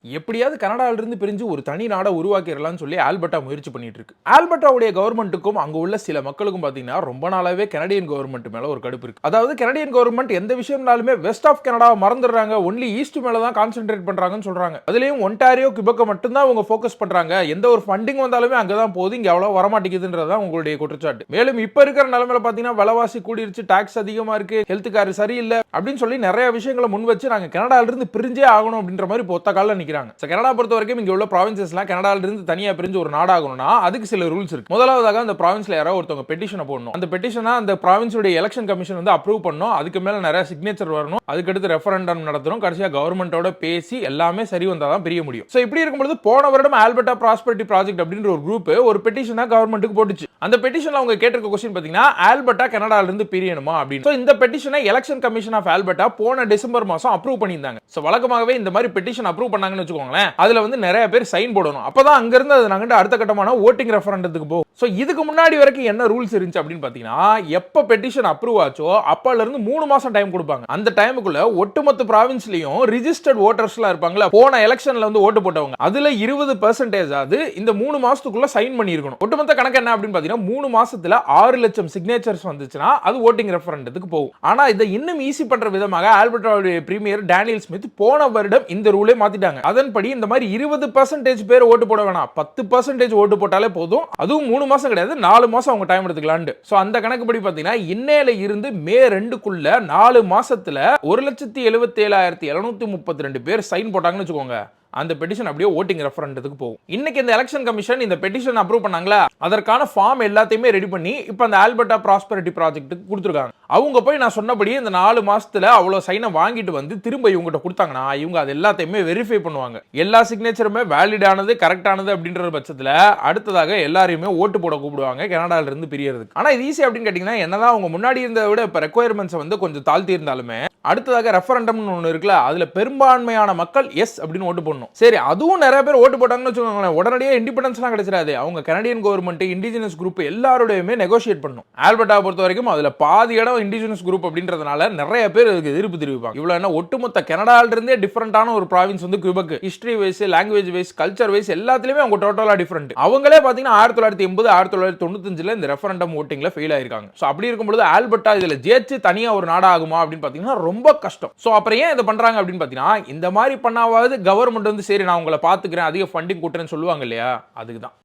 எப்படியாவது கனடால இருந்து பிரிஞ்சு ஒரு தனி நாடை உருவாக்கிடலாம்னு சொல்லி ஆல்பர்டா முயற்சி பண்ணிட்டு இருக்கு. ஆல்பர்டாவுடைய கவர்மெண்ட்டுக்கும் அங்க உள்ள சில மக்களுக்கும் பாத்தீங்கன்னா ரொம்ப நாளாவே கனடியன் கவர்மெண்ட் மேல ஒரு கடுப்பு இருக்கு. அதாவது கனடியன் கவர்மெண்ட் எந்த விஷயம்னாலுமே வெஸ்ட் ஆஃப் கனடாவை மறந்துடுறாங்க, ஒன்லி ஈஸ்ட் மேல தான் கான்சென்ட்ரேட் பண்றாங்கன்னு சொல்றாங்க. அதுலயும் ஒன்டாரியோ கிபெக்க மட்டும் தான் அவங்க ஃபோக்கஸ் பண்றாங்க. எந்த ஒரு ஃபண்டிங் வந்தாலுமே அங்கதான் போகுது, இங்க அவ்வளவு வரமாட்டேங்குதுன்றதான் உங்களுடைய குற்றச்சாட்டு. மேலும் இப்ப இருக்கிற நிலைமையில பாத்தீங்கன்னா விலைவாசி கூடிருச்சு, டாக்ஸ் அதிகமா இருக்கு, ஹெல்த் கேர் சரியில்லை அப்படின்னு சொல்லி நிறைய விஷயங்களை முன் வச்சு நாங்க கனடால இருந்து பிரிஞ்சே ஆகணும் அப்படின்ற மாதிரி பொத்த கால நிக்கிறாங்க. கனடா பொறுத்த வரைக்கும் இங்க உள்ள ப்ராவின்சஸ்லாம் கனடால இருந்து தனியா பிரிஞ்சு ஒரு நாடாகணும்னா அதுக்கு சில ரூல்ஸ் இருக்கு. முதலாவதாக அந்த ப்ராவின்ஸ்ல யாராவது ஒருத்தவங்க பெட்டிஷனை போடணும். அந்த பெட்டிஷனை அந்த ப்ராவின்ஸோட எலெக்ஷன் கமிஷன் வந்து அப்ரூவ் பண்ணணும். அதுக்கு மேல நிறைய சிக்னேச்சர் வரணும். அதுக்கு அடுத்து ரெஃபரண்டம் நடத்தணும். கடைசியா கவர்மெண்டோட பேசி எல்லாமே சரி வந்தாதான் பிரிய முடியும். சோ இப்படி இருக்கும்போது போன வருடம் ஆல்பர்டா ப்ராஸ்பெரிட்டி ப்ராஜெக்ட் அப்படின்ற ஒரு குரூப் ஒரு பெட்டிஷனை கவர்மெண்ட்டுக்கு போட்டுச்சு. அந்த பெட்டிஷன்ல அவங்க கேட்டிருக்க क्वेश्चन பாத்தீங்கன்னா ஆல்பர்டா கனடால இருந்து பிரியணுமா அப்படின்னு. சோ இந்த பெட்டிஷனை எலெக்ஷன் கமிஷன் ஆஃப் ஆல்பர்டா போன டிசம்பர் மாசம் அப்ரூவ் பண்ணியிருந்தாங்க. சோ வழக்கமாகவே இந்த மாதிரி பெட்டிஷன் அப்ரூவ் பண்ணாங்கன்னு வச்சுக்கோங்களேன், அதுல வந்து நிறைய பேர் சைன் போடணும். அப்பதான் அங்க இருந்து அது நாங்க அடுத்த கட்டமான ஓட்டிங் ரெஃபரண்டத்துக்கு போகும். சோ இதுக்கு முன்னாடி வரைக்கும் என்ன ரூல்ஸ் இருந்துச்சு அப்படின்னு பாத்தீங்கன்னா, எப்ப பெட்டிஷன் அப்ரூவ் ஆச்சோ அப்பல இருந்து 3 மாசம் டைம் கொடுப்பாங்க. அந்த டைமுக்குள்ள ஒட்டுமொத்த ப்ராவின்ஸ்லயும் ரிஜிஸ்டர்ட் வோட்டர்ஸ்லாம் இருப்பாங்கல, போன எலெக்ஷன்ல வந்து ஓட்டு போட்டவங்க, அதுல 20% ஆது இந்த 3 மாசத்துக்குள்ள சைன் பண்ணியிருக்கணும். ஒட்டுமொத்த கணக்கு என்ன அப்படின்னு பாத்தீங்கன்னா 3 மாசத்துல 6 லட்சம் சிக்னேச்சர்ஸ் வந்துச்சுன்னா அது ஓட்டிங் ரெஃபரண்டத்துக்கு போகும். ஆனா இதை இன்னும் ஈஸி பண்ற விதமாக ஆல்பர்டாவுடைய பிரீமியர் டேனியல் ஸ்மித் போன வருடம் இந்த ரூலை மாத்திட்டாங்க. அதன்படி இந்த மாதிரி 20% பேர் ஓட்டு போட வேணாம், 10% ஓட்டு போட்டாலே போதும். அதுவும் 3 மாசம் கிடையாது, 4 மாசம் அவங்க டைம் எடுத்துக்கலாம்னு. சோ அந்த கணக்குப்படி பாத்தீங்கன்னா இன்னையில இருந்து மே 2க்குள்ள 4 மாசத்துல 1,77,732 பேர் சைன் போட்டாங்கன்னு வச்சுக்கோங்க, அந்த பெட்டிஷன் அப்படியே ஓட்டிங் ரெஃபரண்டத்துக்கு போகும். இன்னைக்கு இந்த எலெக்ஷன் கமிஷன் இந்த பெட்டிஷன் அப்ரூவ் பண்ணாங்களா, அதற்கான ஃபார்ம் எல்லாத்தையுமே ரெடி பண்ணி இப்போ அந்த ஆல்பர்டா ப்ராஸ்பெரிட்டி ப்ராஜெக்ட்டுக்கு கொடுத்துருக்காங்க. அவங்க போய் நான் சொன்னபடி இந்த 4 மாசத்துல அவ்வளவு சைனை வாங்கிட்டு வந்து திரும்ப இவங்ககிட்ட கொடுத்தாங்கன்னா இவங்க அது எல்லாத்தையுமே வெரிஃபை பண்ணுவாங்க. எல்லா சிக்னேச்சருமே வேலிட் ஆனது, கரெக்ட் ஆனது அப்படின்ற பட்சத்துல அடுத்ததாக எல்லாரையுமே ஓட்டு போட கூப்பிடுவாங்க கனடால இருந்து பிரியறதுக்கு. ஆனா இது ஈஸி அப்படின்னு கேட்டீங்கன்னா, என்னதான் அவங்க முன்னாடி இருந்ததை விட இப்ப ரெக்வயர்மெண்ட்ஸ் வந்து கொஞ்சம் தாழ்த்தி இருந்தாலுமே அடுத்ததாக ரெஃபரண்டம்னு ஒன்று இருக்குல்ல, அதுல பெரும்பான்மையான மக்கள் எஸ் அப்படின்னு ஓட்டு போடணும். சரி, அதுவும் நிறைய பேர் ஓட்டு போட்டாங்கன்னு வச்சுக்கோங்களேன், உடனடியே இண்டிபெண்டன்ஸ்லாம் கிடைச்சிடாது. அவங்க கனடியன் கவர்மெண்ட், இண்டிஜினஸ் குரூப் எல்லாரோடையுமே நெகோஷியேட் பண்ணும். ஆல்பர்டா பொறுத்த வரைக்கும் அதுல பாதி இடம் இண்டிஜினஸ் குரூப் அப்படின்றதுனால நிறைய பேர் அதுக்கு எதிர்ப்பு தெரிவிப்பாங்க. இவ்வளவு என்ன ஒட்டுமொத்த கனடால இருந்தே டிஃபரெண்டான ஒரு ப்ராவின்ஸ் வந்து Quebec, history wise, language wise, culture wise எல்லாத்துலயுமே அவங்க டோட்டலா டிஃபரெண்ட். அவங்களே பாத்தீங்கன்னா 1980 1995 இந்த ரெஃபரண்டம் ஓட்டிங்ல ஃபெயில் ஆயிருக்காங்க. சோ அப்படி இருக்கும்போது ஆல்பர்டா இதுல ஜெயிச்சு தனியா ஒரு நாடா ஆகுமா அப்படின்னு பாத்தீங்கன்னா ரொம்ப கஷ்டம். சோ அப்புறம் ஏன் இதை பண்றாங்க அப்படின்னு பாத்தீங்கன்னா, இந்த மாதிரி பண்ணாவது கவர்மெண்ட் வந்து சரி நான் உங்களை பாத்துக்கிறேன், அதிக ஃபண்டிங் கூட்டுறேன்னு சொல்லுவாங்க இல்லையா, அதுக்கு தான்.